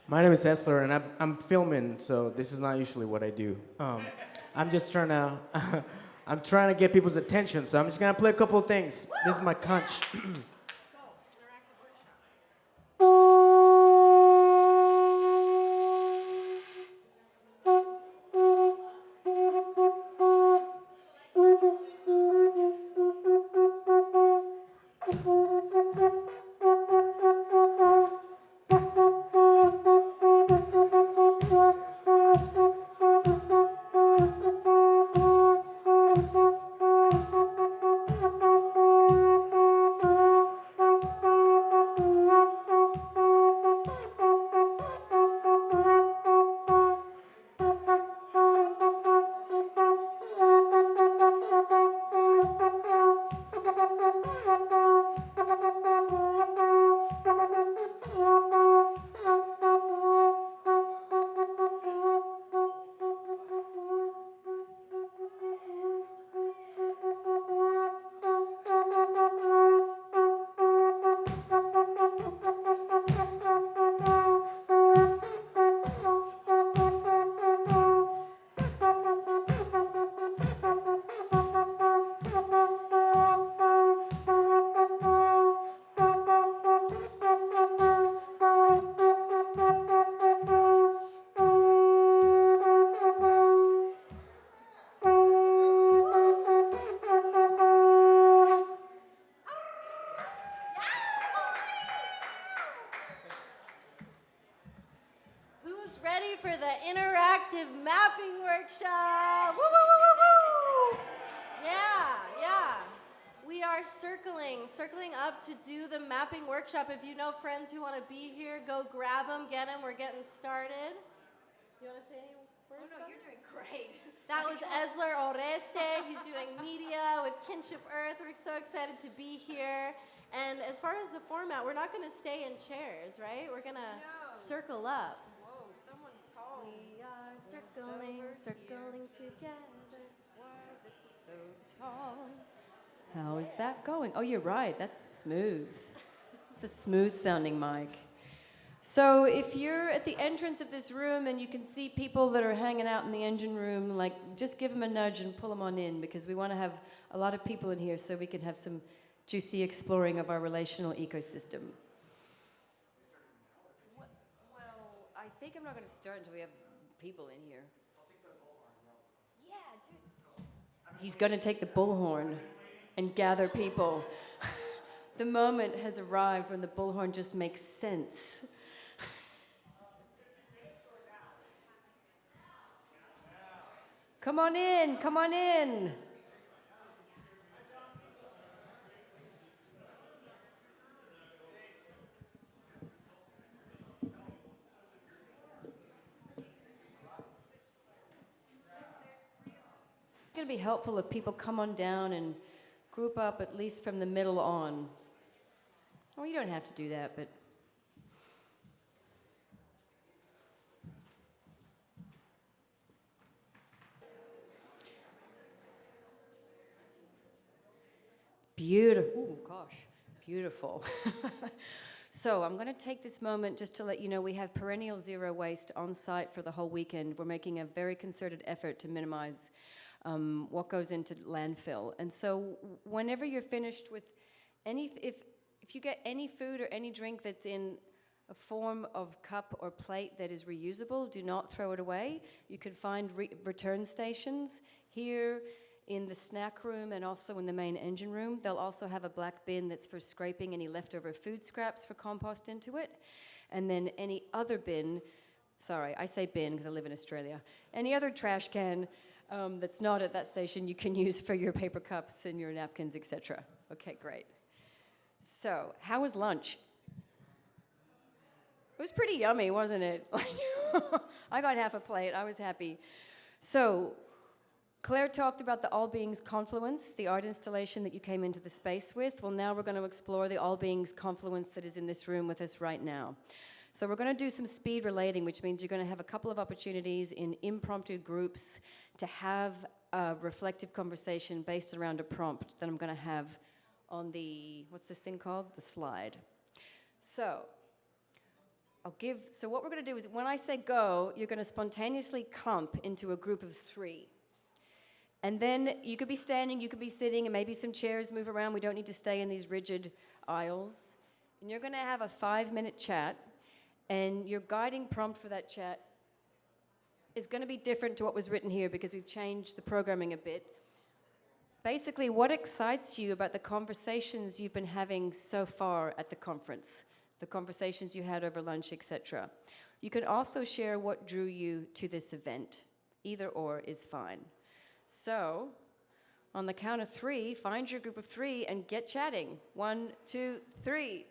My name is Esler, and I'm filming, so this is not usually what I do. I'm just trying to, I'm trying to get people's attention, so I'm just gonna play a couple of things. This is my conch. Who's ready for the interactive mapping workshop? Woo, woo, woo, woo, woo! Yeah. We are circling up to do the mapping workshop. If you know friends who want to be here, go grab them, get them. We're getting started. You want to say any words? Oh, no, you're doing great. That was Esler Oreste. He's doing media with Kinship Earth. We're so excited to be here. And as far as the format, we're not going to stay in chairs, right? We're going to circle up. Whoa, someone tall. We are circling together. Wow, this is so tall. How is that going? Oh, you're right. That's smooth. It's a smooth sounding mic. So if you're at the entrance of this room and you can see people that are hanging out in the engine room, like just give them a nudge and pull them on in, because we want to have a lot of people in here so we can have some juicy exploring of our relational ecosystem. Well, I think I'm not going to start until we have people in here. Yeah, dude. He's going to take the bullhorn and gather people. The moment has arrived when the bullhorn just makes sense. Come on in, come on in. It's going to be helpful if people come on down and group up at least from the middle on. Well, you don't have to do that, but... Beautiful. Oh, gosh. Beautiful. So I'm going to take this moment just to let you know we have perennial zero waste on site for the whole weekend. We're making a very concerted effort to minimize what goes into landfill. And so whenever you're finished with if you get any food or any drink that's in a form of cup or plate that is reusable, do not throw it away. You can find return stations here in the snack room and also in the main engine room. They'll also have a black bin that's for scraping any leftover food scraps for compost into it. And then any other bin, sorry, I say bin because I live in Australia, any other trash can that's not at that station you can use for your paper cups and your napkins, etc. Okay, great. So, how was lunch? It was pretty yummy, wasn't it? I got half a plate. I was happy. So, Claire talked about the All Beings Confluence, the art installation that you came into the space with. Well, now we're going to explore the All Beings Confluence that is in this room with us right now. So we're going to do some speed relating, which means you're going to have a couple of opportunities in impromptu groups to have a reflective conversation based around a prompt that I'm going to have on the, what's this thing called? The slide. So So what we're going to do is when I say go, you're going to spontaneously clump into a group of 3. And then you could be standing, you could be sitting, and maybe some chairs move around. We don't need to stay in these rigid aisles. And you're going to have a 5-minute chat, and your guiding prompt for that chat is going to be different to what was written here because we've changed the programming a bit. Basically, what excites you about the conversations you've been having so far at the conference, the conversations you had over lunch, etc. You can also share what drew you to this event. Either or is fine. So, on the count of 3, find your group of 3 and get chatting. 1, 2, 3.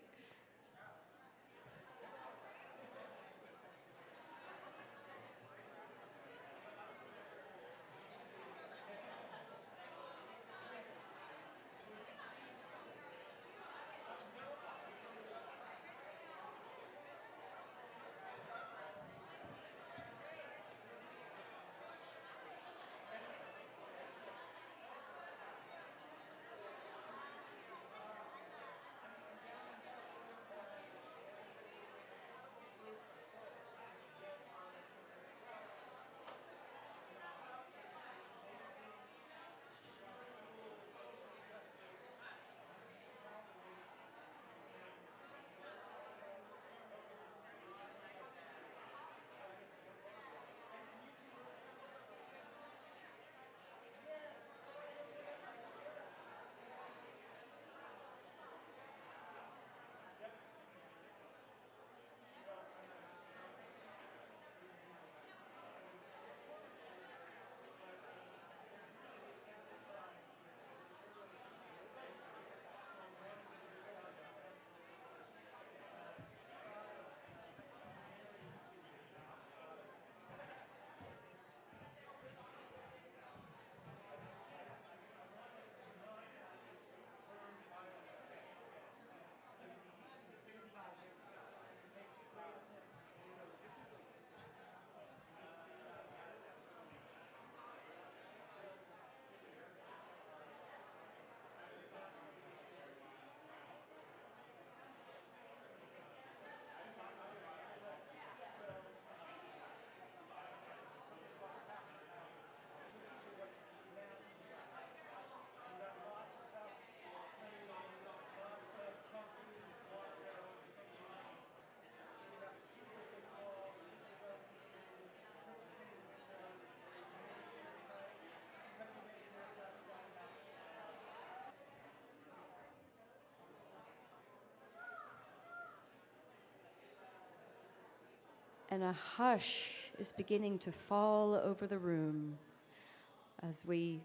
And a hush is beginning to fall over the room as we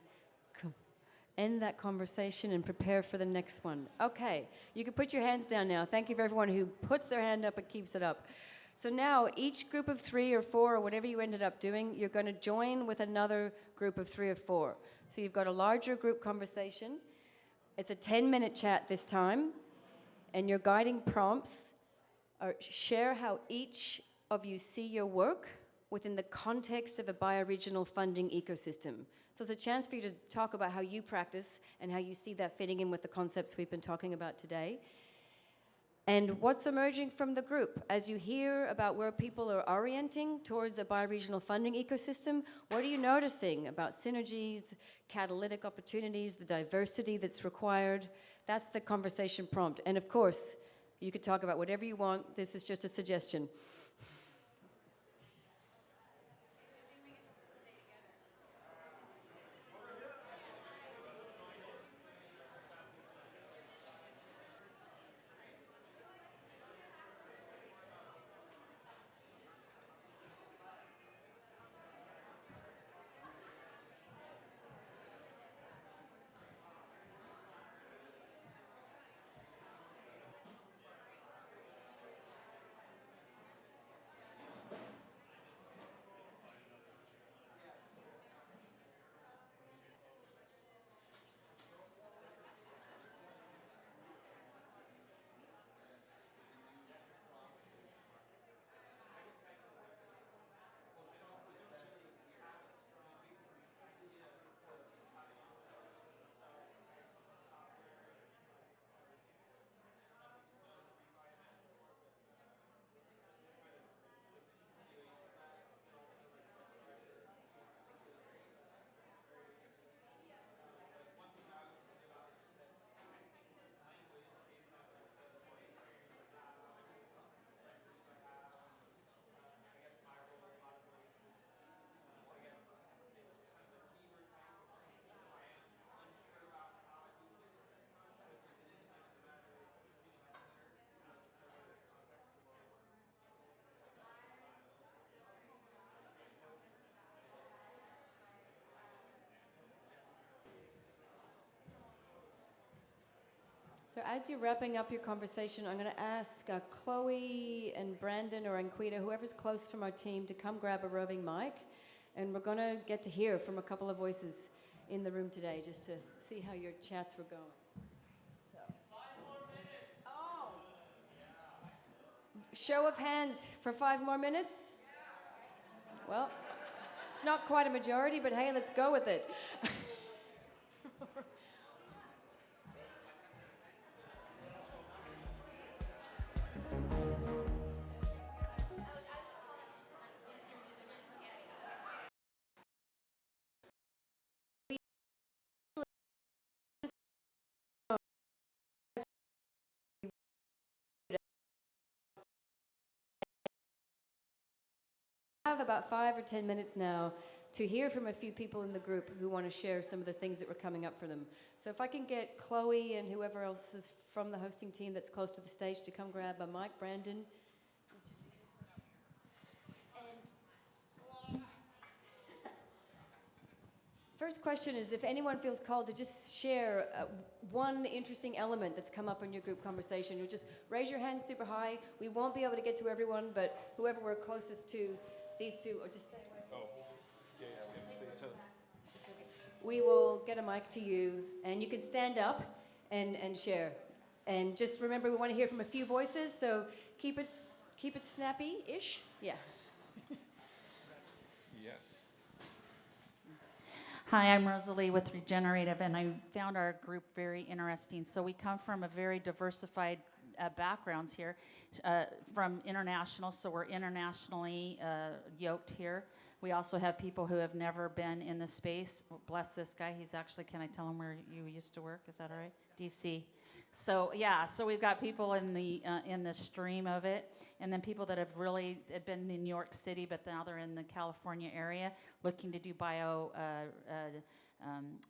end that conversation and prepare for the next one. Okay, you can put your hands down now. Thank you for everyone who puts their hand up and keeps it up. So now, each group of 3 or 4, or whatever you ended up doing, you're going to join with another group of 3 or 4. So you've got a larger group conversation. It's a 10-minute chat this time, and your guiding prompts are share how each of you see your work within the context of a bioregional funding ecosystem. So it's a chance for you to talk about how you practice and how you see that fitting in with the concepts we've been talking about today. And what's emerging from the group? As you hear about where people are orienting towards a bioregional funding ecosystem, what are you noticing about synergies, catalytic opportunities, the diversity that's required? That's the conversation prompt. And of course, you could talk about whatever you want. This is just a suggestion. So as you're wrapping up your conversation, I'm going to ask Chloe and Brandon or Anquita, whoever's close from our team, to come grab a roving mic. And we're going to get to hear from a couple of voices in the room today, just to see how your chats were going. So. 5 more minutes. Oh. Show of hands for 5 more minutes? Well, it's not quite a majority, but hey, let's go with it. Have about 5 or 10 minutes now to hear from a few people in the group who want to share some of the things that were coming up for them. So if I can get Chloe and whoever else is from the hosting team that's close to the stage to come grab a mic, Brandon. First question is if anyone feels called to just share one interesting element that's come up in your group conversation, you just raise your hand super high. We won't be able to get to everyone, but whoever we're closest to, these two, or just stay away. Oh, yeah, we have to stay each other. We will get a mic to you, and you can stand up and share. And just remember, we want to hear from a few voices, so keep it snappy-ish. Yeah. Yes. Hi, I'm Rosalie with Regenerative, and I found our group very interesting. So we come from a very diversified backgrounds here, from international, so we're internationally yoked here. We also have people who have never been in the space. Bless this guy, he's actually, can I tell him where you used to work? Is that all right? DC. So yeah, so we've got people in the stream of it, and then people that have really been in New York City, but now they're in the California area looking to do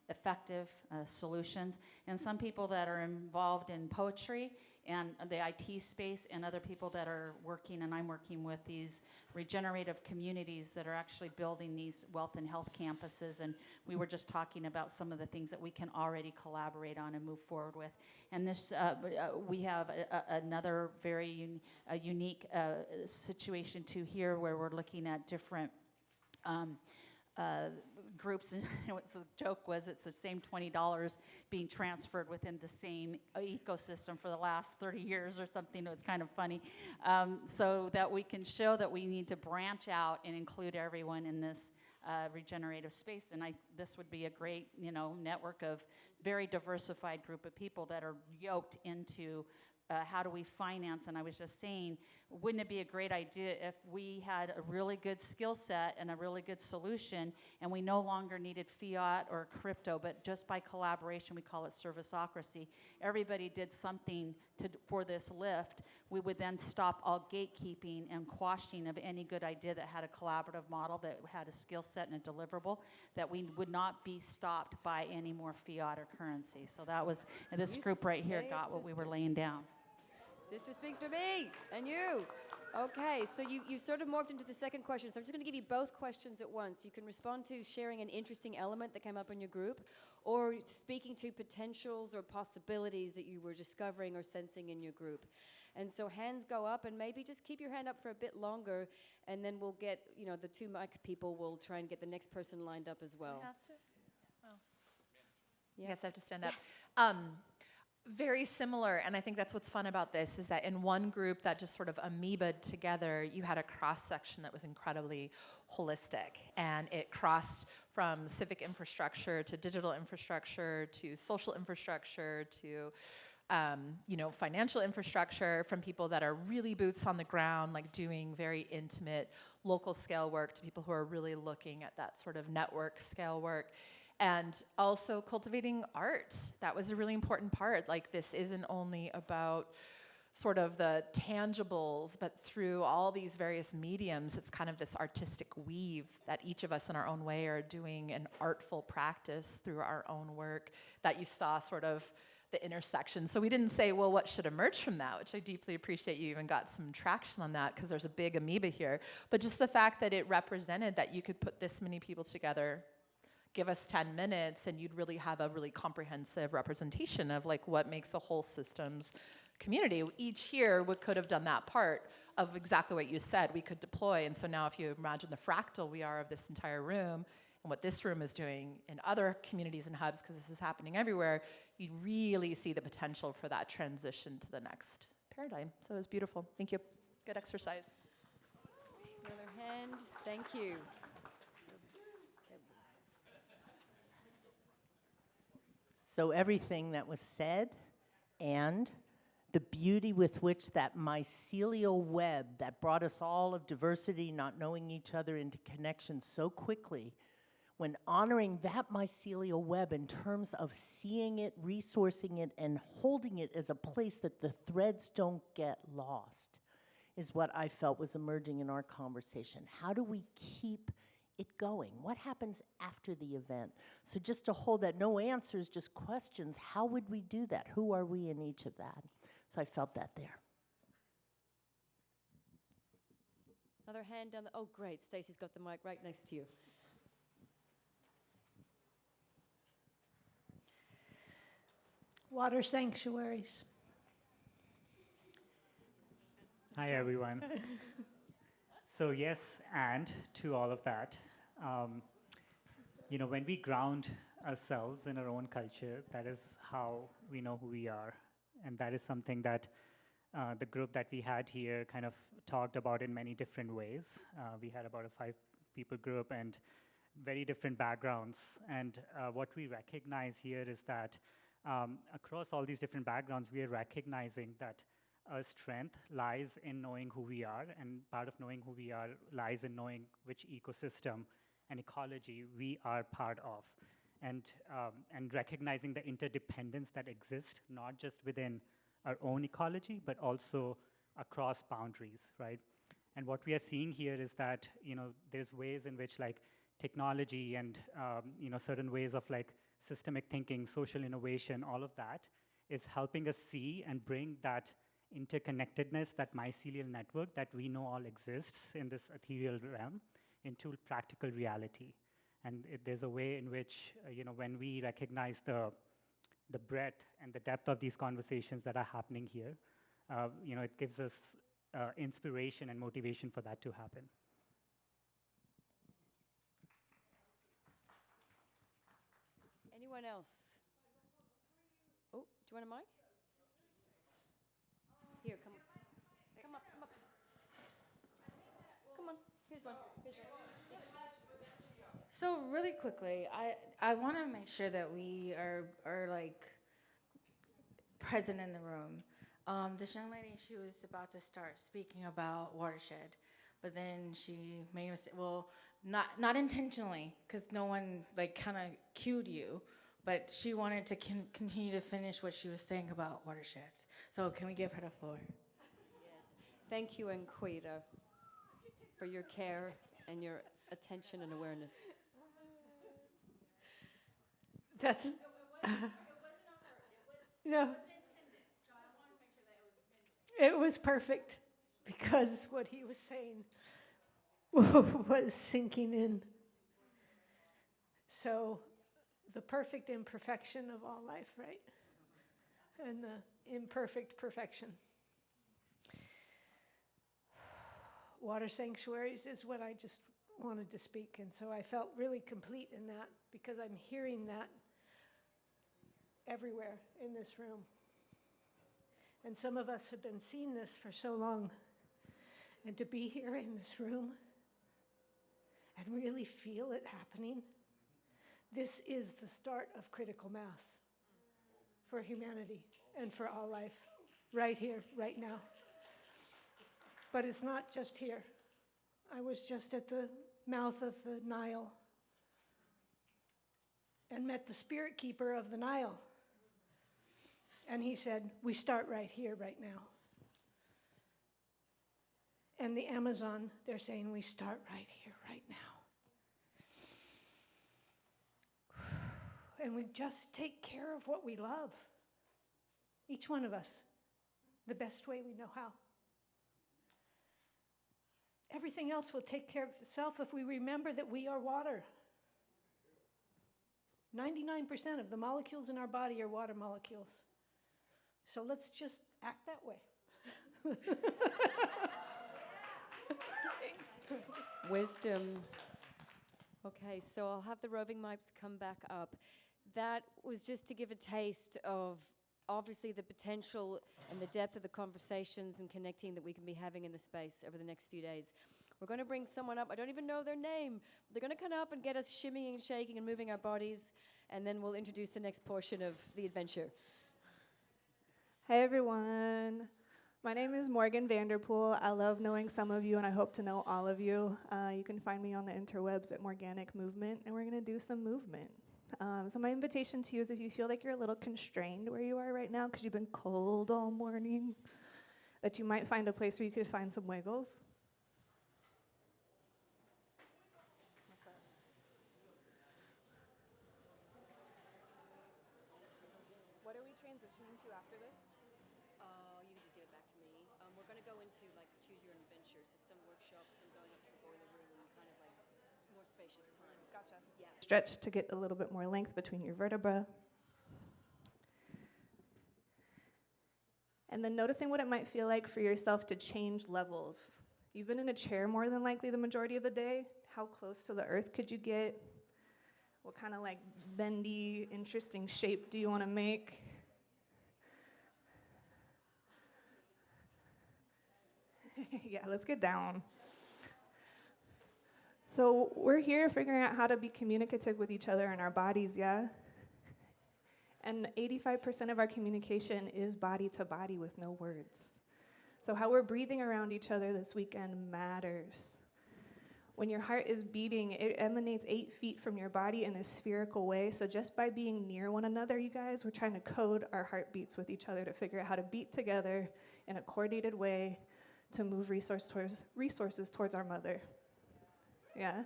effective solutions, and some people that are involved in poetry and the IT space, and other people that are working, and I'm working with these regenerative communities that are actually building these wealth and health campuses, and we were just talking about some of the things that we can already collaborate on and move forward with. And this, we have another very unique situation too here, where we're looking at different groups, and what the joke was, it's the same $20 being transferred within the same ecosystem for the last 30 years or something. It's kind of funny. So that we can show that we need to branch out and include everyone in this regenerative space. And this would be a great, network of very diversified group of people that are yoked into how do we finance? And I was just saying, wouldn't it be a great idea if we had a really good skill set and a really good solution, and we no longer needed fiat or crypto, but just by collaboration, we call it serviceocracy. Everybody did something for this lift. We would then stop all gatekeeping and quashing of any good idea that had a collaborative model, that had a skill set and a deliverable, that we would not be stopped by any more fiat or currency. So that was, and this group right here got what we were laying down. Sister speaks for me and you. Okay, so you sort of morphed into the second question. So I'm just going to give you both questions at once. You can respond to sharing an interesting element that came up in your group, or speaking to potentials or possibilities that you were discovering or sensing in your group. And so hands go up, and maybe just keep your hand up for a bit longer, and then we'll get, the two mic people will try and get the next person lined up as well. I have to? Oh. Yeah. I guess I have to stand up. Very similar, and I think that's what's fun about this, is that in one group that just sort of amoebaed together, you had a cross-section that was incredibly holistic, and it crossed from civic infrastructure to digital infrastructure to social infrastructure to financial infrastructure, from people that are really boots on the ground, like doing very intimate local scale work, to people who are really looking at that sort of network scale work. And also cultivating art. That was a really important part. Like, this isn't only about sort of the tangibles, but through all these various mediums, it's kind of this artistic weave that each of us in our own way are doing an artful practice through our own work, that you saw sort of the intersection. So we didn't say, well, what should emerge from that, which I deeply appreciate. You even got some traction on that, because there's a big amoeba here. But just the fact that it represented that you could put this many people together, give us 10 minutes and you'd really have a really comprehensive representation of like what makes a whole systems community. Each here we could have done that part of exactly what you said we could deploy. And so now if you imagine the fractal we are of this entire room and what this room is doing in other communities and hubs, because this is happening everywhere, you really see the potential for that transition to the next paradigm. So it was beautiful. Thank you. Good exercise. Another hand. Thank you. So everything that was said and the beauty with which that mycelial web that brought us all of diversity, not knowing each other, into connection so quickly, when honoring that mycelial web in terms of seeing it, resourcing it, and holding it as a place that the threads don't get lost, is what I felt was emerging in our conversation. How do we keep it going? What happens after the event? So just to hold that, no answers, just questions. How would we do that? Who are we in each of that? So I felt that there. Another hand down the, oh great, Stacey's got the mic right next to you. Water sanctuaries. Hi, everyone. So yes, and to all of that, when we ground ourselves in our own culture, that is how we know who we are. And that is something that the group that we had here kind of talked about in many different ways. We had about a 5-people group and very different backgrounds. And what we recognize here is that across all these different backgrounds, we are recognizing that our strength lies in knowing who we are, and part of knowing who we are lies in knowing which ecosystem and ecology we are part of, and recognizing the interdependence that exists, not just within our own ecology, but also across boundaries, right? And what we are seeing here is that, there's ways in which like technology and, certain ways of like systemic thinking, social innovation, all of that is helping us see and bring that interconnectedness, that mycelial network that we know all exists in this ethereal realm into practical reality. And there's a way in which, when we recognize the breadth and the depth of these conversations that are happening here, it gives us inspiration and motivation for that to happen. Anyone else? Oh, do you want a mic? Here, come up. Come up, come up. Come on, here's one. Here's one. So really quickly, I want to make sure that we are like present in the room. This young lady, she was about to start speaking about watershed, but then she made a mistake. Well, not intentionally, because no one like kind of cued you, but she wanted to continue to finish what she was saying about watersheds. So can we give her the floor? Yes. Thank you, Enquita, for your care and your attention and awareness. That's no. It was perfect because what he was saying was sinking in. So the perfect imperfection of all life, right? And the imperfect perfection. Water sanctuaries is what I just wanted to speak, and so I felt really complete in that because I'm hearing that everywhere in this room. And some of us have been seeing this for so long, and to be here in this room and really feel it happening, this is the start of critical mass for humanity and for all life, right here, right now. But it's not just here. I was just at the mouth of the Nile and met the spirit keeper of the Nile. And he said, we start right here, right now. And the Amazon, they're saying, we start right here, right now. And we just take care of what we love. Each one of us, the best way we know how. Everything else will take care of itself if we remember that we are water. 99% of the molecules in our body are water molecules. So let's just act that way. Wisdom. Okay, so I'll have the roving mics come back up. That was just to give a taste of obviously the potential and the depth of the conversations and connecting that we can be having in the space over the next few days. We're going to bring someone up. I don't even know their name. They're going to come up and get us shimmying and shaking and moving our bodies, and then we'll introduce the next portion of the adventure. Hey everyone, my name is Morgan Vanderpool. I love knowing some of you and I hope to know all of you. You can find me on the interwebs at Morganic Movement, and we're gonna do some movement. So my invitation to you is if you feel like you're a little constrained where you are right now because you've been cold all morning, that you might find a place where you could find some wiggles. What are we transitioning to after this? You can just give it back to me. We're going to go into like choose your own adventure, so some workshops, some going up to the boiler room, kind of like more spacious time. Gotcha. Yeah. Stretch to get a little bit more length between your vertebrae. And then noticing what it might feel like for yourself to change levels. You've been in a chair more than likely the majority of the day. How close to the earth could you get? What kind of like bendy, interesting shape do you want to make? Yeah, let's get down. So we're here figuring out how to be communicative with each other in our bodies, yeah? And 85% of our communication is body to body with no words. So how we're breathing around each other this weekend matters. When your heart is beating, it emanates 8 feet from your body in a spherical way. So just by being near one another, you guys, we're trying to code our heartbeats with each other to figure out how to beat together in a coordinated way to move resources towards our mother. Yeah?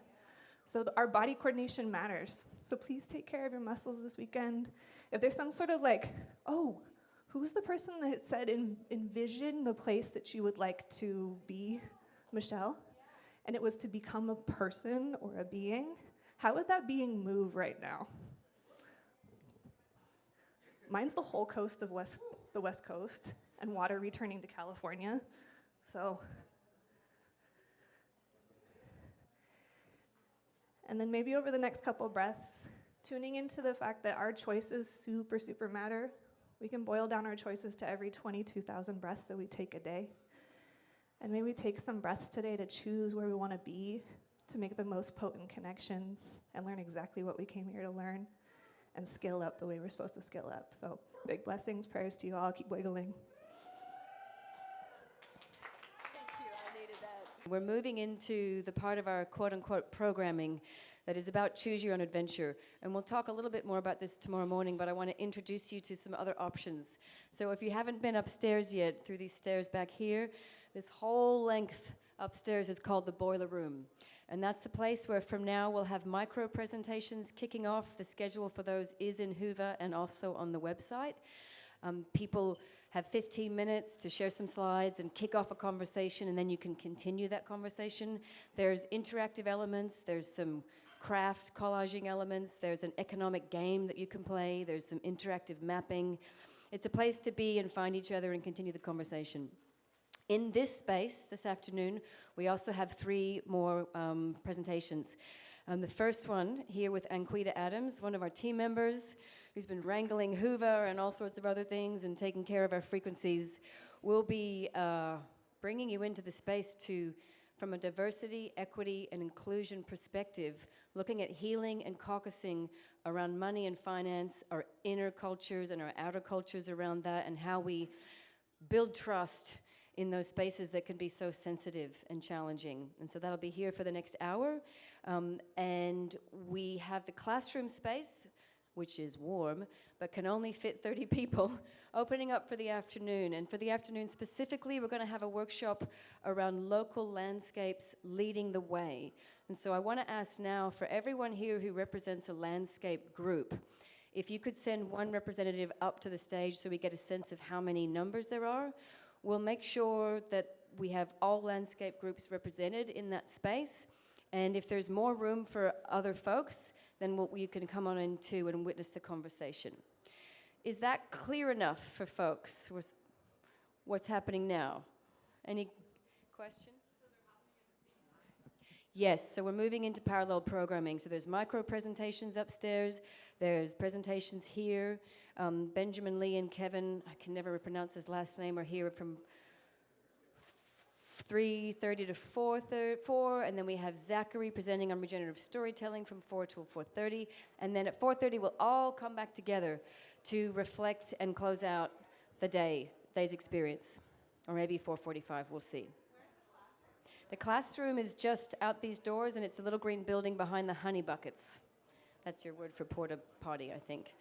So our body coordination matters. So please take care of your muscles this weekend. If there's some sort of like, oh, who's the person that said envision the place that you would like to be, Michelle? And it was to become a person or a being. How would that being move right now? Mine's the whole coast of the West Coast and water returning to California. So, and then maybe over the next couple breaths, tuning into the fact that our choices super, super matter. We can boil down our choices to every 22,000 breaths that we take a day. And maybe take some breaths today to choose where we want to be, to make the most potent connections, and learn exactly what we came here to learn, and scale up the way we're supposed to scale up. So big blessings, prayers to you all. Keep wiggling. We're moving into the part of our quote-unquote programming that is about choose your own adventure. And we'll talk a little bit more about this tomorrow morning, but I want to introduce you to some other options. So if you haven't been upstairs yet, through these stairs back here, this whole length upstairs is called the boiler room. And that's the place where from now we'll have micro presentations kicking off. The schedule for those is in Hoover and also on the website. People have 15 minutes to share some slides and kick off a conversation, and then you can continue that conversation. There's interactive elements, there's some craft collaging elements, there's an economic game that you can play, there's some interactive mapping. It's a place to be and find each other and continue the conversation. In this space this afternoon, we also have 3 more presentations. The first one here with Anquita Adams, one of our team members, who's been wrangling Hoover and all sorts of other things and taking care of our frequencies, will be bringing you into the space from a diversity, equity, and inclusion perspective, looking at healing and caucusing around money and finance, our inner cultures and our outer cultures around that, and how we build trust in those spaces that can be so sensitive and challenging. And so that'll be here for the next hour. And we have the classroom space, which is warm, but can only fit 30 people, opening up for the afternoon. And for the afternoon specifically, we're going to have a workshop around local landscapes leading the way. And so I want to ask now, for everyone here who represents a landscape group, if you could send one representative up to the stage so we get a sense of how many numbers there are. We'll make sure that we have all landscape groups represented in that space. And if there's more room for other folks, then you can come on in too and witness the conversation. Is that clear enough for folks? What's happening now? Any question? Yes, so we're moving into parallel programming. So there's micro presentations upstairs, there's presentations here. Benjamin Lee and Kevin, I can never pronounce his last name, are here from 3:30 to 4, and then we have Zachary presenting on regenerative storytelling from 4 till 4:30, and then at 4:30 we'll all come back together to reflect and close out the day's experience, or maybe 4:45, we'll see. The classroom is just out these doors, and it's a little green building behind the honey buckets. That's your word for porta potty, I think.